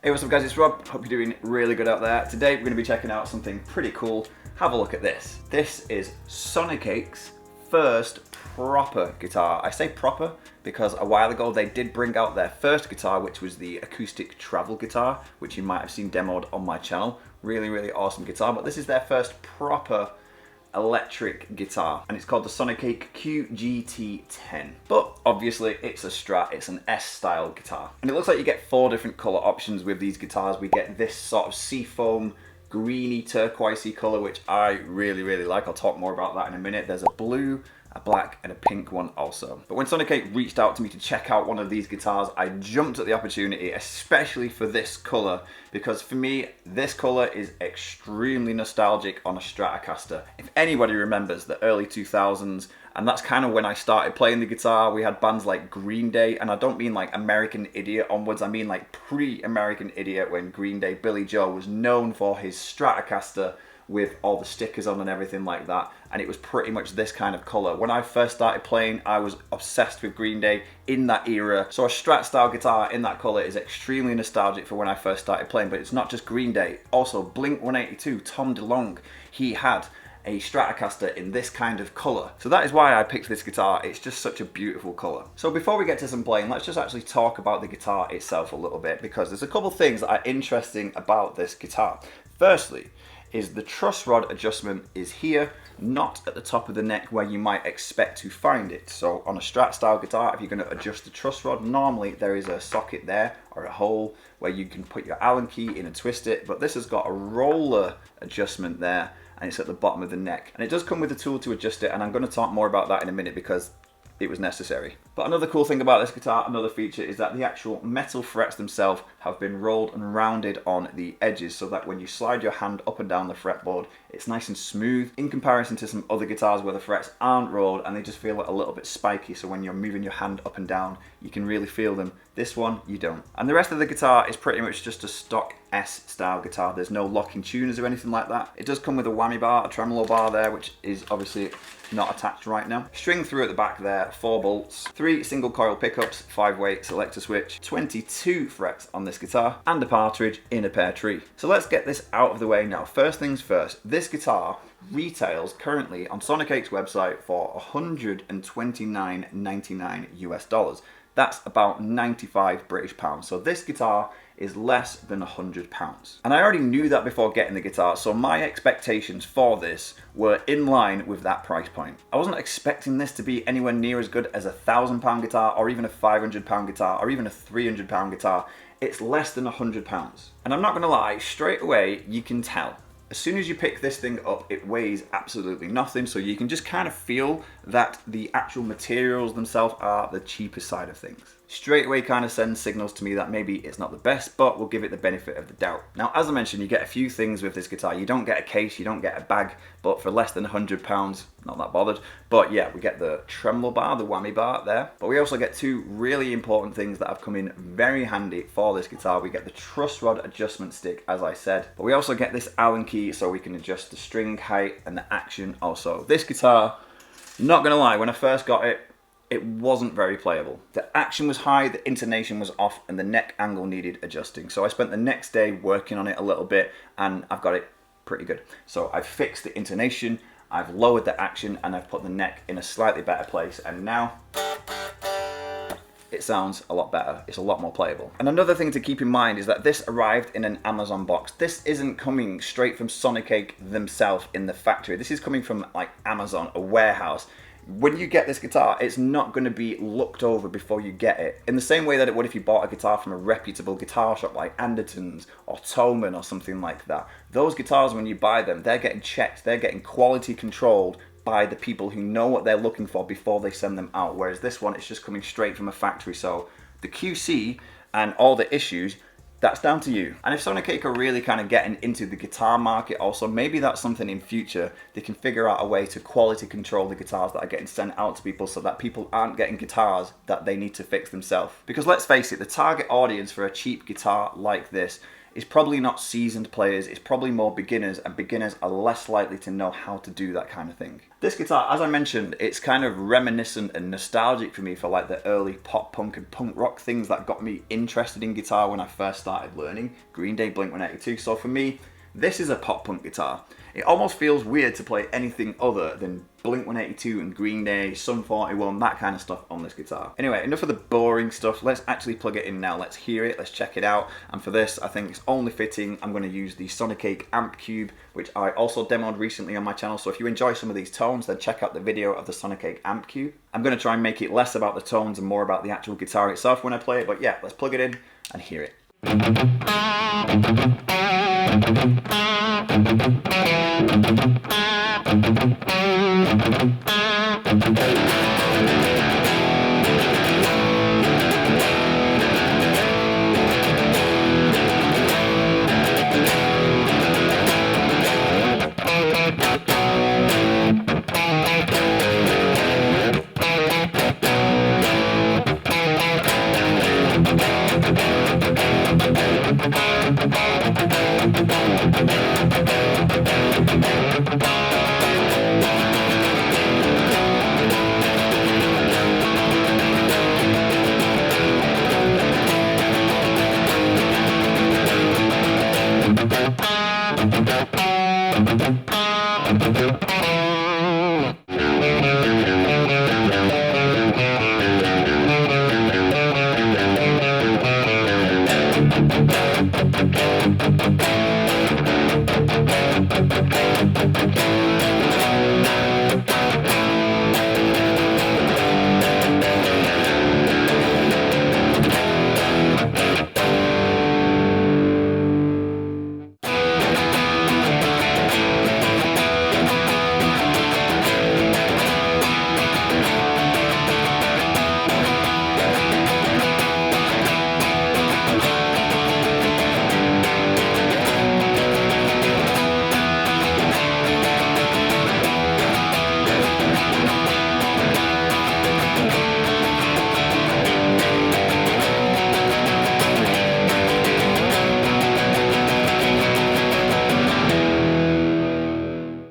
Hey, what's up guys, it's Rob. Hope you're doing really good out there. Today we're going to be checking out something pretty cool. Have a look at this. This is Sonicake's first proper guitar. I say proper because a while ago they did bring out their first guitar, which was the acoustic travel guitar, which you might have seen demoed on my channel. Really, really awesome guitar, but this is their first proper electric guitar, and it's called the Sonicake QGT-10. But obviously it's a Strat, it's an S-style guitar. And it looks like you get 4 different color options with these guitars. We get this sort of seafoam, greeny, turquoisey color, which I really, really like. I'll talk more about that in a minute. There's a blue, a black, and a pink one also. But when Sonicake reached out to me to check out one of these guitars, I jumped at the opportunity, especially for this color, because for me, this color is extremely nostalgic on a Stratocaster. If anybody remembers the early 2000s, and that's kind of when I started playing the guitar, we had bands like Green Day, and I don't mean like American Idiot onwards, I mean like pre-American Idiot, when Green Day, Billy Joe was known for his Stratocaster with all the stickers on and everything like that, and it was pretty much this kind of color. When I first started playing, I was obsessed with Green Day in that era, so a Strat style guitar in that color is extremely nostalgic for when I first started playing. But it's not just Green Day, also Blink 182, Tom DeLonge, he had a Stratocaster in this kind of color. So that is why I picked this guitar. It's just such a beautiful color. So before we get to some playing, let's just actually talk about the guitar itself a little bit, because there's a couple things that are interesting about this guitar. Firstly, is the truss rod adjustment is here, not at the top of the neck where you might expect to find it. So on a Strat style guitar, if you're going to adjust the truss rod, normally there is a socket there or a hole where you can put your Allen key in and twist it, but this has got a roller adjustment there, and it's at the bottom of the neck. And it does come with a tool to adjust it, and I'm going to talk more about that in a minute because it was necessary. But another cool thing about this guitar, another feature, is that the actual metal frets themselves have been rolled and rounded on the edges, so that when you slide your hand up and down the fretboard, it's nice and smooth, in comparison to some other guitars where the frets aren't rolled and they just feel a little bit spiky. So when you're moving your hand up and down, you can really feel them. This one, you don't. And the rest of the guitar is pretty much just a stock S-style guitar. There's no locking tuners or anything like that. It does come with a whammy bar, a tremolo bar there, which is obviously not attached right now. String through at the back there, 4 bolts, 3 single coil pickups, 5-way selector switch, 22 frets on this guitar, and a partridge in a pear tree. So let's get this out of the way now. First things first, this guitar retails currently on Sonicake's website for $129.99 US. That's about 95 British pounds. So this guitar is less than £100. And I already knew that before getting the guitar, so my expectations for this were in line with that price point. I wasn't expecting this to be anywhere near as good as a £1,000 guitar, or even a £500 guitar, or even a £300 guitar. It's less than £100. And I'm not gonna lie, straight away you can tell. As soon as you pick this thing up, it weighs absolutely nothing, so you can just kind of feel that the actual materials themselves are the cheaper side of things. Straight away kind of sends signals to me that maybe it's not the best, but we'll give it the benefit of the doubt. Now, as I mentioned, you get a few things with this guitar. You don't get a case, you don't get a bag, but for less than £100, not that bothered. But yeah, we get the tremolo bar, the whammy bar there. But we also get 2 really important things that have come in very handy for this guitar. We get the truss rod adjustment stick, as I said, but we also get this Allen key so we can adjust the string height and the action also. This guitar, not gonna lie, when I first got it, it wasn't very playable. The action was high, the intonation was off, and the neck angle needed adjusting. So I spent the next day working on it a little bit, and I've got it pretty good. So I've fixed the intonation, I've lowered the action, and I've put the neck in a slightly better place, and now it sounds a lot better. It's a lot more playable. And another thing to keep in mind is that this arrived in an Amazon box. This isn't coming straight from Sonicake themselves in the factory. This is coming from like Amazon, a warehouse. When you get this guitar, it's not going to be looked over before you get it. In the same way that it would if you bought a guitar from a reputable guitar shop like Anderton's or Thomann or something like that. Those guitars, when you buy them, they're getting checked, they're getting quality controlled by the people who know what they're looking for before they send them out. Whereas this one, it's just coming straight from a factory. So the QC and all the issues, that's down to you. And if Sonicake are really kind of getting into the guitar market also, maybe that's something in future they can figure out a way to quality control the guitars that are getting sent out to people, so that people aren't getting guitars that they need to fix themselves. Because let's face it, the target audience for a cheap guitar like this is probably not seasoned players, it's probably more beginners, and beginners are less likely to know how to do that kind of thing. This guitar, as I mentioned, it's kind of reminiscent and nostalgic for me for like the early pop punk and punk rock things that got me interested in guitar when I first started learning. Green Day, Blink-182. So for me, this is a pop punk guitar. It almost feels weird to play anything other than Blink-182 and Green Day, Sum 41, that kind of stuff on this guitar. Anyway, enough of the boring stuff. Let's actually plug it in now. Let's hear it, let's check it out. And for this, I think it's only fitting I'm going to use the Sonicake Amp Cube, which I also demoed recently on my channel. So if you enjoy some of these tones, then check out the video of the Sonicake Amp Cube. I'm going to try and make it less about the tones and more about the actual guitar itself when I play it. But yeah, let's plug it in and hear it.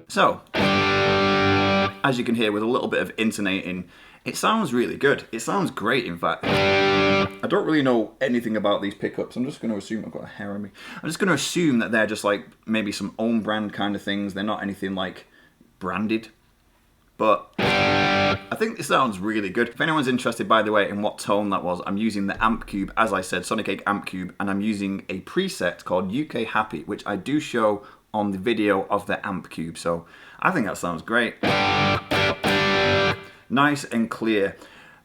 So, as you can hear with a little bit of intonating, it sounds really good. It sounds great, in fact. I don't really know anything about these pickups. I'm just going to assume I've got a hair on me. I'm just going to assume that they're just like maybe some own brand kind of things. They're not anything like branded. But I think this sounds really good. If anyone's interested, by the way, in what tone that was, I'm using the Amp Cube, as I said, Sonicake Amp Cube, and I'm using a preset called UK Happy, which I do show on the video of the Amp Cube. So I think that sounds great. Nice and clear.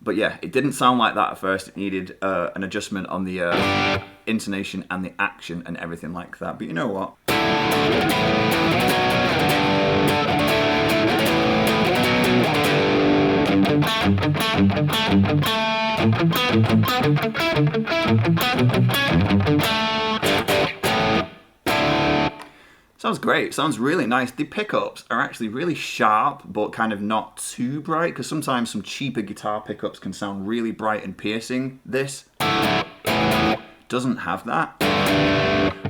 But yeah, it didn't sound like that at first. It needed an adjustment on the intonation and the action and everything like that. But you know what? Sounds great, sounds really nice. The pickups are actually really sharp, but kind of not too bright, because sometimes some cheaper guitar pickups can sound really bright and piercing. This doesn't have that.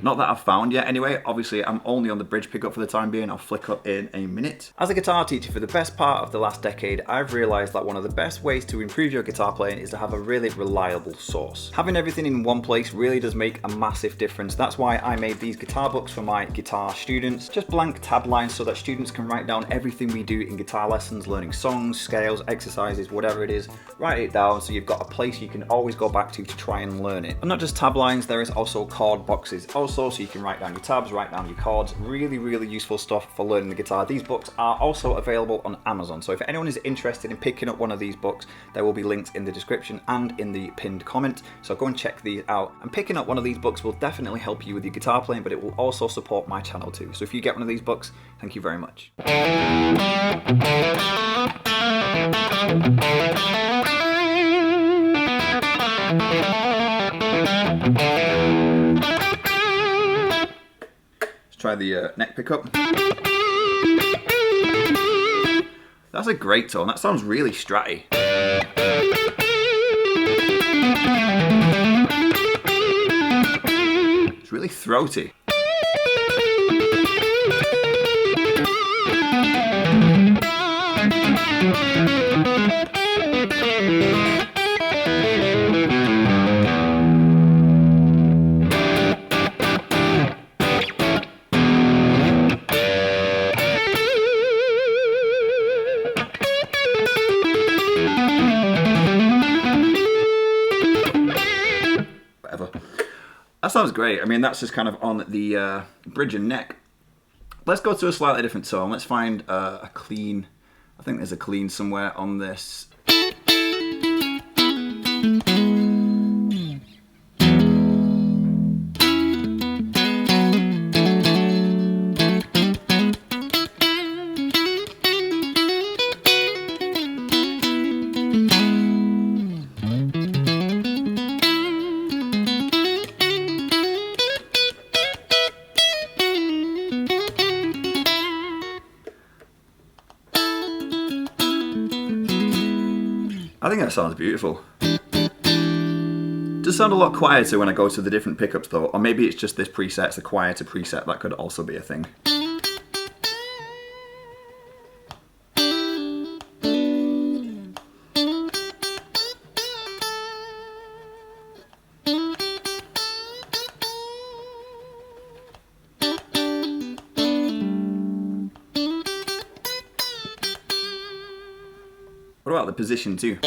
Not that I've found yet anyway. Obviously, I'm only on the bridge pickup for the time being. I'll flick up in a minute. As a guitar teacher for the best part of the last decade, I've realized that one of the best ways to improve your guitar playing is to have a really reliable source. Having everything in one place really does make a massive difference. That's why I made these guitar books for my guitar students. Just blank tab lines so that students can write down everything we do in guitar lessons, learning songs, scales, exercises, whatever it is. Write it down so you've got a place you can always go back to try and learn it. And not just tab lines, there is also chord boxes. Also, so you can write down your tabs, write down your chords. Really, really useful stuff for learning the guitar. These books are also available on Amazon. So if anyone is interested in picking up one of these books, there will be links in the description and in the pinned comment. So go and check these out. And picking up one of these books will definitely help you with your guitar playing, but it will also support my channel too. So if you get one of these books, thank you very much. Try the neck pickup. That's a great tone. That sounds really stratty. It's It's really throaty. That sounds great. I mean, that's just kind of on the bridge and neck. Let's go to a slightly different tone. Let's find a clean. I think there's a clean somewhere on this. I think that sounds beautiful. It does sound a lot quieter when I go to the different pickups though, or maybe it's just this preset, it's a quieter preset, that could also be a thing. What about the position too?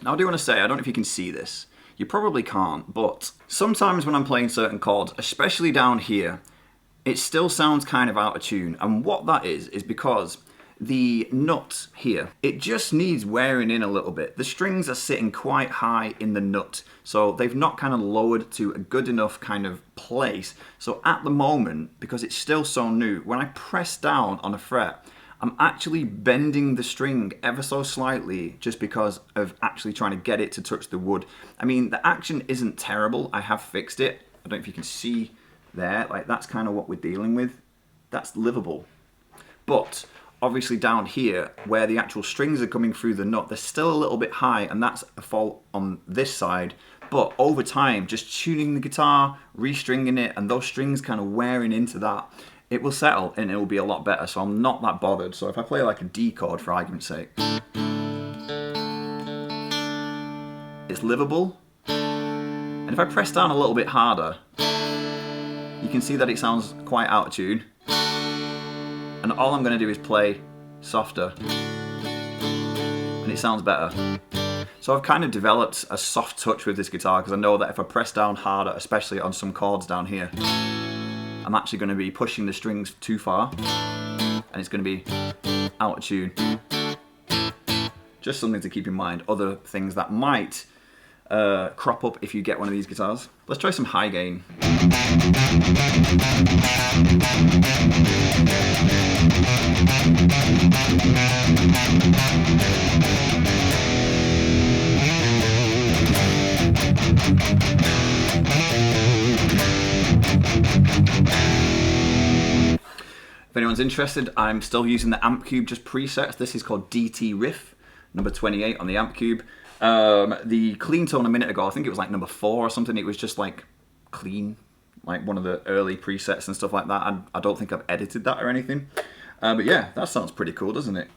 Now I do want to say, I don't know if you can see this. You probably can't, but sometimes when I'm playing certain chords, especially down here, it still sounds kind of out of tune. And what that is because the nut here, it just needs wearing in a little bit. The strings are sitting quite high in the nut, so they've not kind of lowered to a good enough kind of place. So at the moment, because it's still so new, when I press down on a fret, I'm actually bending the string ever so slightly just because of actually trying to get it to touch the wood. I mean, the action isn't terrible. I have fixed it. I don't know if you can see there, like that's kind of what we're dealing with. That's livable. But obviously down here, where the actual strings are coming through the nut, they're still a little bit high, and that's a fault on this side. But over time, just tuning the guitar, restringing it, and those strings kind of wearing into that, it will settle and it will be a lot better. So I'm not that bothered. So if I play like a D chord for argument's sake, it's livable. And if I press down a little bit harder, you can see that it sounds quite out of tune. And all I'm going to do is play softer, and it sounds better. So I've kind of developed a soft touch with this guitar because I know that if I press down harder, especially on some chords down here, I'm actually going to be pushing the strings too far, and it's going to be out of tune. Just something to keep in mind, other things that might crop up if you get one of these guitars. Let's try some high gain. If anyone's interested, I'm still using the Amp Cube just presets. This is called DT Riff, number 28 on the Amp Cube. The clean tone a minute ago, I think it was like number 4 or something. It was just like clean, like one of the early presets and stuff like that. I don't think I've edited that or anything. But yeah, that sounds pretty cool, doesn't it?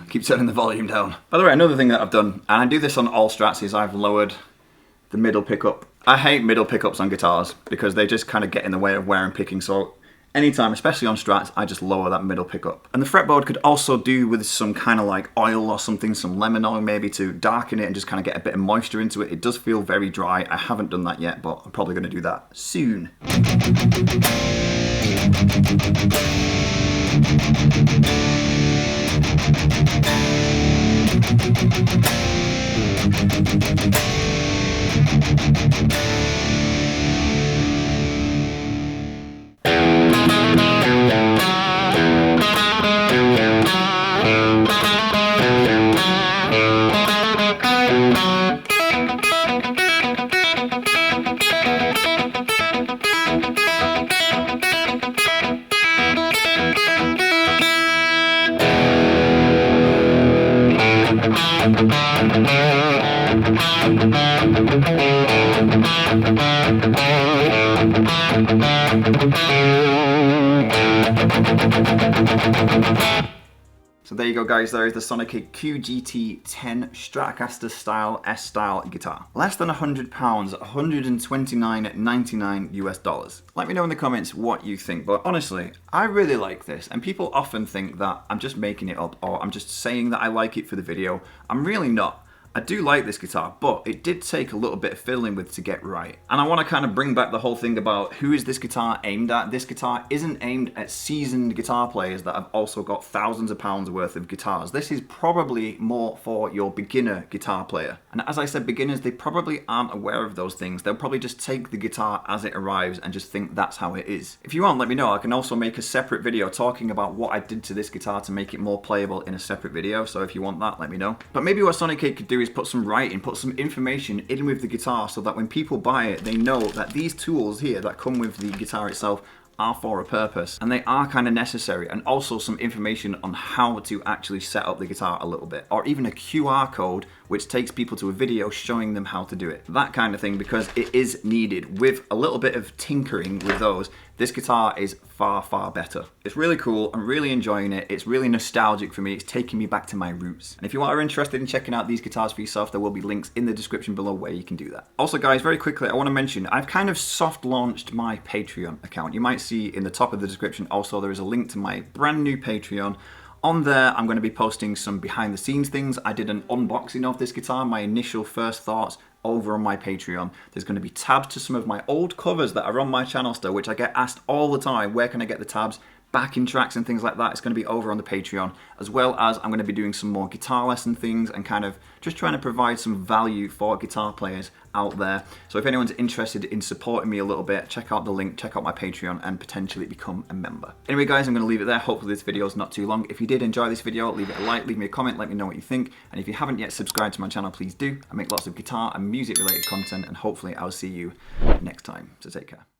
Keep turning the volume down. By the way, another thing that I've done, and I do this on all Strats, is I've lowered the middle pickup. I hate middle pickups on guitars because they just kind of get in the way of where I'm picking, so anytime, especially on Strats, I just lower that middle pickup. And the fretboard could also do with some kind of like oil or something, some lemon oil maybe, to darken it and just kind of get a bit of moisture into it. It does feel very dry. I haven't done that yet, but I'm probably going to do that soon. So there you go guys, there is the Sonicake QGT-10 Stratocaster style S-style guitar. Less than £100, $129.99 US. Let me know in the comments what you think, but honestly, I really like this, and people often think that I'm just making it up or I'm just saying that I like it for the video. I'm really not. I do like this guitar, but it did take a little bit of fiddling with to get right. And I want to kind of bring back the whole thing about who is this guitar aimed at. This guitar isn't aimed at seasoned guitar players that have also got thousands of pounds worth of guitars. This is probably more for your beginner guitar player. And as I said, beginners, they probably aren't aware of those things. They'll probably just take the guitar as it arrives and just think that's how it is. If you want, let me know. I can also make a separate video talking about what I did to this guitar to make it more playable in a separate video. So if you want that, let me know. But maybe what Sonicake could do is put some writing, put some information in with the guitar so that when people buy it, they know that these tools here that come with the guitar itself are for a purpose and they are kind of necessary, and also some information on how to actually set up the guitar a little bit, or even a QR code which takes people to a video showing them how to do it. That kind of thing, because it is needed. With a little bit of tinkering with those, this guitar is far, far better. It's really cool. I'm really enjoying it. It's really nostalgic for me. It's taking me back to my roots. And if you are interested in checking out these guitars for yourself, there will be links in the description below where you can do that. Also guys, very quickly, I want to mention, I've kind of soft launched my Patreon account. You might see in the top of the description also there is a link to my brand new Patreon. On there, I'm going to be posting some behind the scenes things. I did an unboxing of this guitar, my initial first thoughts, over on my Patreon. There's going to be tabs to some of my old covers that are on my channel still, which I get asked all the time, where can I get the tabs? Backing tracks and things like that. It's going to be over on the Patreon, as well as I'm going to be doing some more guitar lesson things and kind of just trying to provide some value for guitar players out there. So if anyone's interested in supporting me a little bit, check out the link, check out my Patreon and potentially become a member. Anyway guys, I'm going to leave it there. Hopefully this video is not too long. If you did enjoy this video, leave it a like, leave me a comment, let me know what you think. And if you haven't yet subscribed to my channel, please do. I make lots of guitar and music related content, and hopefully I'll see you next time. So take care.